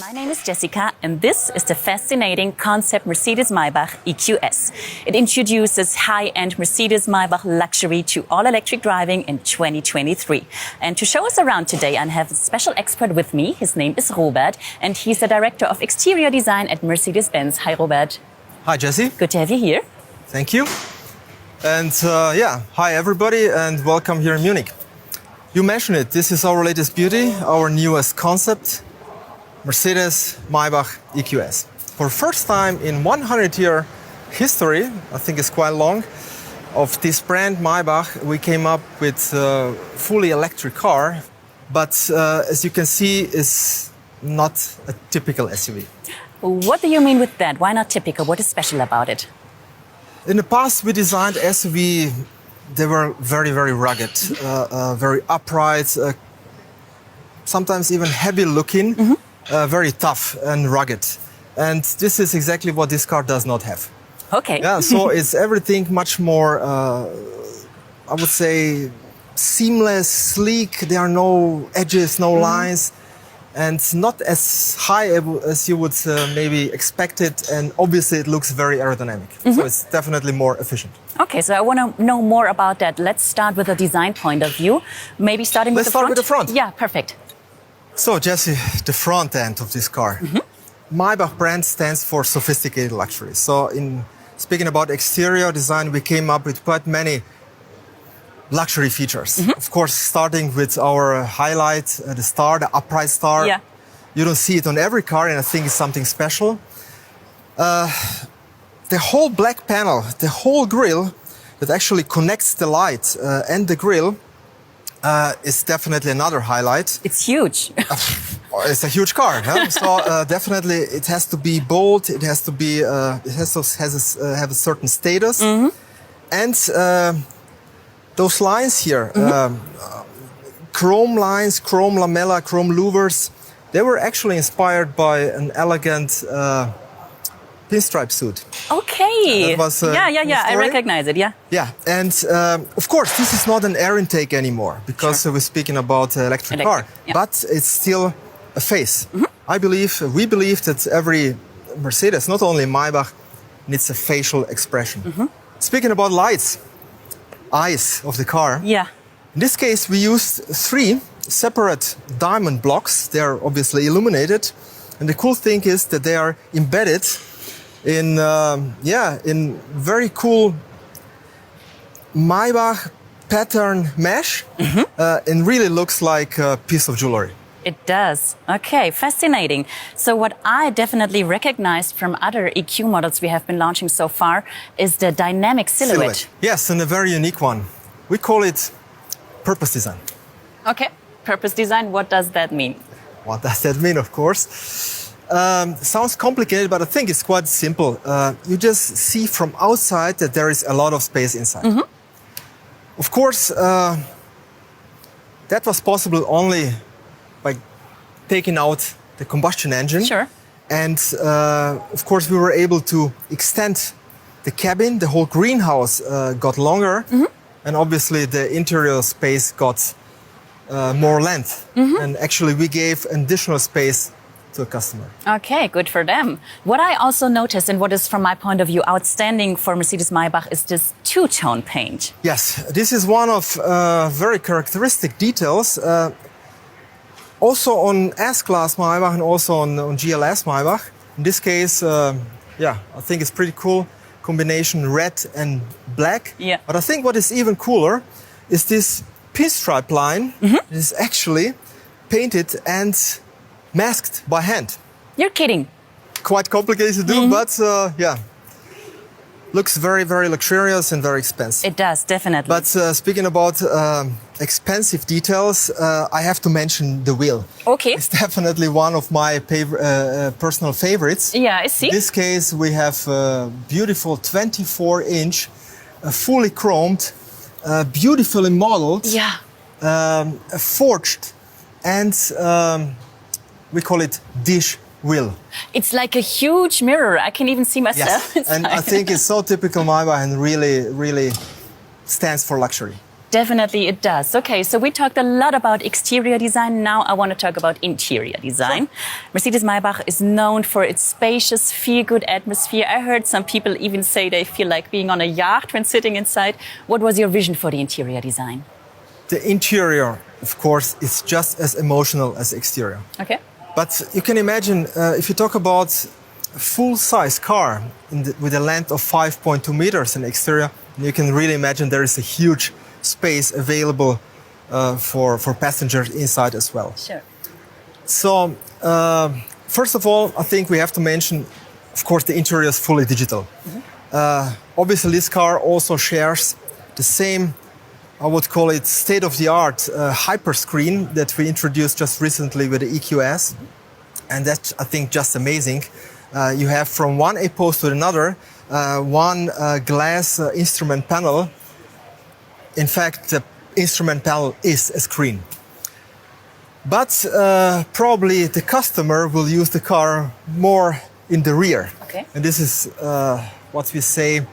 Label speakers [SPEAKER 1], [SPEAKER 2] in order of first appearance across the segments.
[SPEAKER 1] My name is Jessica, and this is the fascinating concept Mercedes-Maybach EQS. It introduces high-end Mercedes-Maybach luxury to all-electric driving in 2023. And to show us around today, I have a special expert with me. His name is Robert, and he's the Director of Exterior Design at Mercedes-Benz. Hi, Robert.
[SPEAKER 2] Hi, Jessie.
[SPEAKER 1] Good to have you here.
[SPEAKER 2] Thank you. And hi, everybody, and welcome here in Munich. You mentioned it. This is our latest beauty, our newest concept. Mercedes-Maybach EQS. For the first time in 100-year history, I think it's quite long, of this brand Maybach, we came up with a fully electric car, but as you can see, it's not a typical SUV.
[SPEAKER 1] What do you mean with that? Why not typical? What is special about it?
[SPEAKER 2] In the past, we designed SUV, they were very, very rugged, very upright, sometimes even heavy looking. Mm-hmm. Very tough and rugged. And this is exactly what this car does not have.
[SPEAKER 1] Okay.
[SPEAKER 2] Yeah, so it's everything much more, I would say, seamless, sleek. There are no edges, no lines, and not as high as you would maybe expect it. And obviously, it looks very aerodynamic. Mm-hmm. So it's definitely more efficient.
[SPEAKER 1] Okay, so I want to know more about that. Let's start with a design point of view. Maybe starting with the front.
[SPEAKER 2] Let's start with the front.
[SPEAKER 1] Yeah, perfect.
[SPEAKER 2] So, Jesse, the front end of this car. Mm-hmm. Maybach brand stands for sophisticated luxury. So, in speaking about exterior design, we came up with quite many luxury features. Mm-hmm. Of course, starting with our highlight, the star, the upright star.
[SPEAKER 1] Yeah.
[SPEAKER 2] You don't see it on every car, and I think it's something special. The whole black panel, the whole grille that actually connects the light and the grille is definitely another highlight.
[SPEAKER 1] It's huge.
[SPEAKER 2] It's a huge car, huh? So definitely it has to be bold. It has to be. It has to have a certain status. Mm-hmm. And those lines here, chrome lines, chrome lamella, chrome louvers, they were actually inspired by an elegant pinstripe suit.
[SPEAKER 1] Okay.
[SPEAKER 2] That was,
[SPEAKER 1] yeah. I recognize it. Yeah.
[SPEAKER 2] Yeah, and of course, this is not an air intake anymore because we're speaking about an electric car, but it's still a face. Mm-hmm. We believe that every Mercedes, not only Maybach, needs a facial expression. Mm-hmm. Speaking about lights, eyes of the car.
[SPEAKER 1] Yeah.
[SPEAKER 2] In this case, we used 3 separate diamond blocks. They are obviously illuminated, and the cool thing is that they are embedded in very cool Maybach pattern mesh, and really looks like a piece of jewelry.
[SPEAKER 1] It does. Okay, fascinating. So what I definitely recognized from other EQ models we have been launching so far is the dynamic silhouette.
[SPEAKER 2] Yes, and a very unique one. We call it purpose design.
[SPEAKER 1] Okay, purpose design, what does that mean?
[SPEAKER 2] What does that mean, of course? Sounds complicated, but I think it's quite simple. You just see from outside that there is a lot of space inside. Mm-hmm. Of course, that was possible only by taking out the combustion engine.
[SPEAKER 1] Sure.
[SPEAKER 2] And of course, we were able to extend the cabin. The whole greenhouse got longer. Mm-hmm. And obviously, the interior space got more length. Mm-hmm. And actually, we gave additional space to a customer. Okay,
[SPEAKER 1] good for them. What I also noticed, and what is from my point of view outstanding for Mercedes-Maybach, is this two-tone paint.
[SPEAKER 2] Yes, this is one of very characteristic details. Also on S-Class Maybach and also on GLS Maybach. In this case, I think it's pretty cool. Combination red and black.
[SPEAKER 1] Yeah.
[SPEAKER 2] But I think what is even cooler is this pinstripe line. Mm-hmm. Is actually painted and masked by hand.
[SPEAKER 1] You're kidding.
[SPEAKER 2] Quite complicated to do, but looks very, very luxurious and very expensive.
[SPEAKER 1] It does, definitely.
[SPEAKER 2] But speaking about expensive details, I have to mention the wheel.
[SPEAKER 1] Okay.
[SPEAKER 2] It's definitely one of my personal favorites.
[SPEAKER 1] Yeah, I see.
[SPEAKER 2] In this case, we have a beautiful 24-inch, fully chromed, beautifully modeled, forged, and we call it dish wheel.
[SPEAKER 1] It's like a huge mirror. I can even see myself inside.
[SPEAKER 2] And I think it's so typical Maybach and really, really stands for luxury.
[SPEAKER 1] Definitely it does. Okay, so we talked a lot about exterior design. Now I want to talk about interior design. Sure. Mercedes-Maybach is known for its spacious, feel-good atmosphere. I heard some people even say they feel like being on a yacht when sitting inside. What was your vision for the interior design?
[SPEAKER 2] The interior, of course, is just as emotional as the exterior.
[SPEAKER 1] Okay.
[SPEAKER 2] But you can imagine, if you talk about a full-size car with a length of 5.2 meters in the exterior, you can really imagine there is a huge space available for passengers inside as well.
[SPEAKER 1] Sure.
[SPEAKER 2] So, first of all, I think we have to mention, of course, the interior is fully digital. Mm-hmm. Obviously, this car also shares the same, I would call it state-of-the-art hyper screen that we introduced just recently with the EQS. And that's, I think, just amazing. You have from one A-post to another, one glass instrument panel. In fact, the instrument panel is a screen. But probably the customer will use the car more in the rear.
[SPEAKER 1] Okay.
[SPEAKER 2] And this is what we say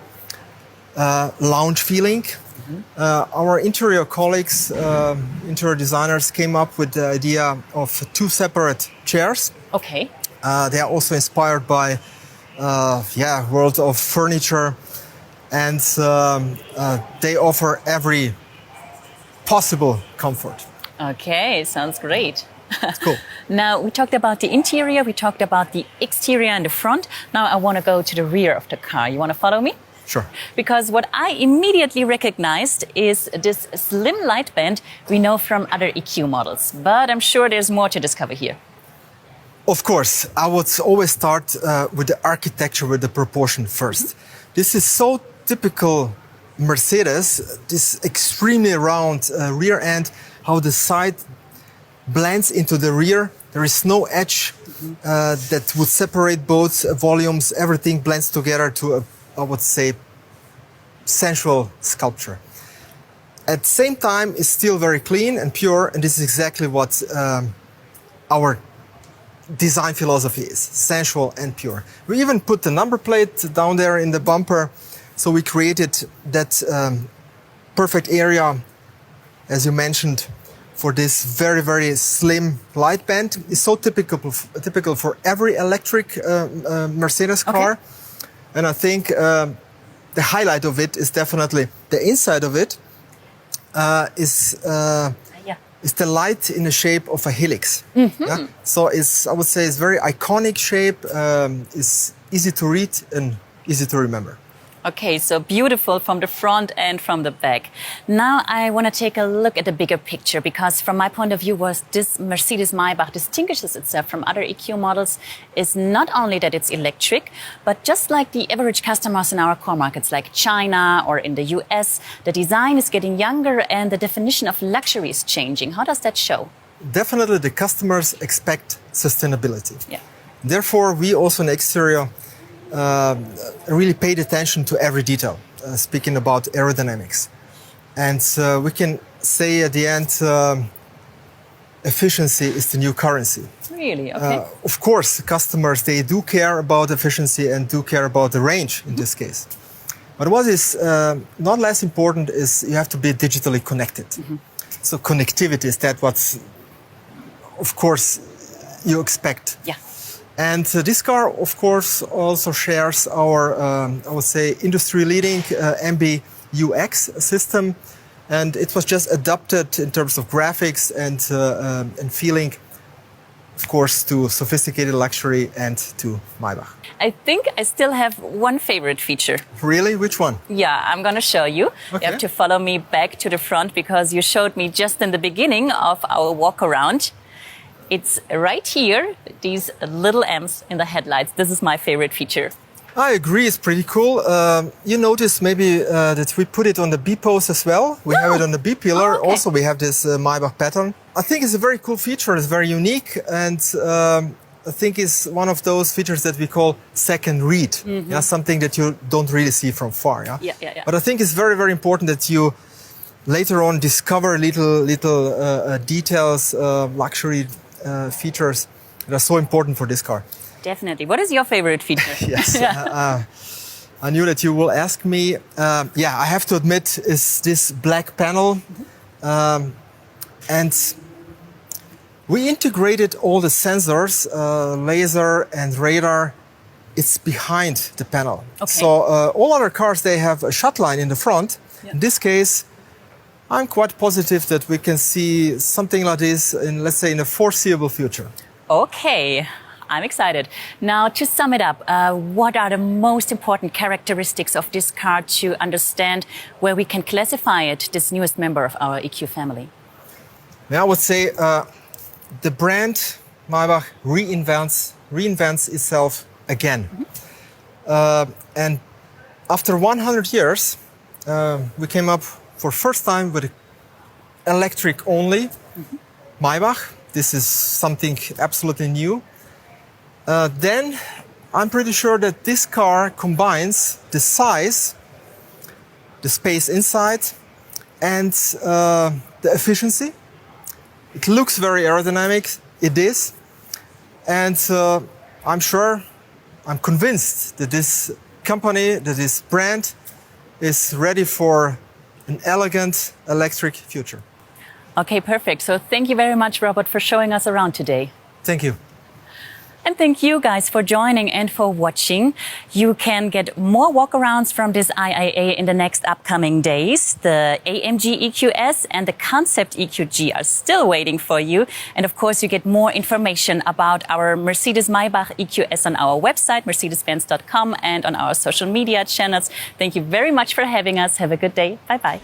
[SPEAKER 2] lounge feeling. Mm-hmm. Our interior colleagues, interior designers, came up with the idea of 2 separate chairs.
[SPEAKER 1] Okay.
[SPEAKER 2] They are also inspired by world of furniture. And they offer every possible comfort.
[SPEAKER 1] Okay, sounds great.
[SPEAKER 2] Cool.
[SPEAKER 1] Now, we talked about the interior, we talked about the exterior and the front. Now I want to go to the rear of the car. You want to follow me?
[SPEAKER 2] Sure.
[SPEAKER 1] Because what I immediately recognized is this slim light band we know from other EQ models. But I'm sure there's more to discover here.
[SPEAKER 2] Of course, I would always start with the architecture, with the proportion first. Mm-hmm. This is so typical Mercedes, this extremely round rear end, how the side blends into the rear. There is no edge that would separate both volumes. Everything blends together to a, I would say, sensual sculpture. At the same time, it's still very clean and pure, and this is exactly what our design philosophy is, sensual and pure. We even put the number plate down there in the bumper. So we created that perfect area, as you mentioned, for this very, very slim light band. It's so typical for every electric Mercedes car. Okay. And I think the highlight of it is definitely the inside of it is the light in the shape of a helix. Mm-hmm. Yeah? So I would say it's very iconic shape, it's easy to read and easy to remember.
[SPEAKER 1] Okay, so beautiful from the front and from the back. Now I want to take a look at the bigger picture, because from my point of view, what this Mercedes-Maybach distinguishes itself from other EQ models is not only that it's electric, but just like the average customers in our core markets like China or in the US, the design is getting younger and the definition of luxury is changing. How does that show?
[SPEAKER 2] Definitely the customers expect sustainability.
[SPEAKER 1] Yeah.
[SPEAKER 2] Therefore, we also in the exterior really paid attention to every detail, speaking about aerodynamics. And we can say at the end, efficiency is the new currency.
[SPEAKER 1] Really? Okay.
[SPEAKER 2] Of course, customers, they do care about efficiency and do care about the range in this case. But what is not less important is you have to be digitally connected. Mm-hmm. So connectivity is that what, of course, you expect.
[SPEAKER 1] Yeah.
[SPEAKER 2] And this car, of course, also shares our, I would say, industry-leading MBUX system. And it was just adapted in terms of graphics and feeling, of course, to sophisticated luxury and to Maybach.
[SPEAKER 1] I think I still have one favorite feature.
[SPEAKER 2] Really? Which one?
[SPEAKER 1] Yeah, I'm going to show you.
[SPEAKER 2] Okay.
[SPEAKER 1] You have to follow me back to the front because you showed me just in the beginning of our walk around. It's right here, these little M's in the headlights. This is my favorite feature.
[SPEAKER 2] I agree, it's pretty cool. You notice maybe that we put it on the B-post as well. We have it on the B-pillar. Okay. Also, we have this Maybach pattern. I think it's a very cool feature. It's very unique. And I think it's one of those features that we call second read. Mm-hmm. Yeah, something that you don't really see from far. Yeah?
[SPEAKER 1] Yeah.
[SPEAKER 2] But I think it's very, very important that you later on discover little details, luxury features that are so important for this car.
[SPEAKER 1] Definitely. What is your favorite feature?
[SPEAKER 2] Yes. I knew that you will ask me. Yeah, I have to admit, is this black panel. And we integrated all the sensors, laser and radar. It's behind the panel.
[SPEAKER 1] Okay.
[SPEAKER 2] So all other cars, they have a shut line in the front.
[SPEAKER 1] Yeah.
[SPEAKER 2] In this case, I'm quite positive that we can see something like this in, let's say, in the foreseeable future.
[SPEAKER 1] Okay, I'm excited. Now, to sum it up, what are the most important characteristics of this car to understand where we can classify it, this newest member of our EQ family?
[SPEAKER 2] Yeah, I would say the brand Maybach reinvents itself again. And after 100 years, we came up for first time with electric only Maybach. This is something absolutely new. Then I'm pretty sure that this car combines the size, the space inside, and the efficiency. It looks very aerodynamic, it is. And I'm convinced that this company, that this brand is ready for an elegant electric future.
[SPEAKER 1] Okay, perfect. So thank you very much, Robert, for showing us around today.
[SPEAKER 2] Thank you.
[SPEAKER 1] And thank you guys for joining and for watching. You can get more walkarounds from this IAA in the next upcoming days. The AMG EQS and the Concept EQG are still waiting for you. And of course, you get more information about our Mercedes-Maybach EQS on our website, mercedes-benz.com, and on our social media channels. Thank you very much for having us. Have a good day. Bye-bye.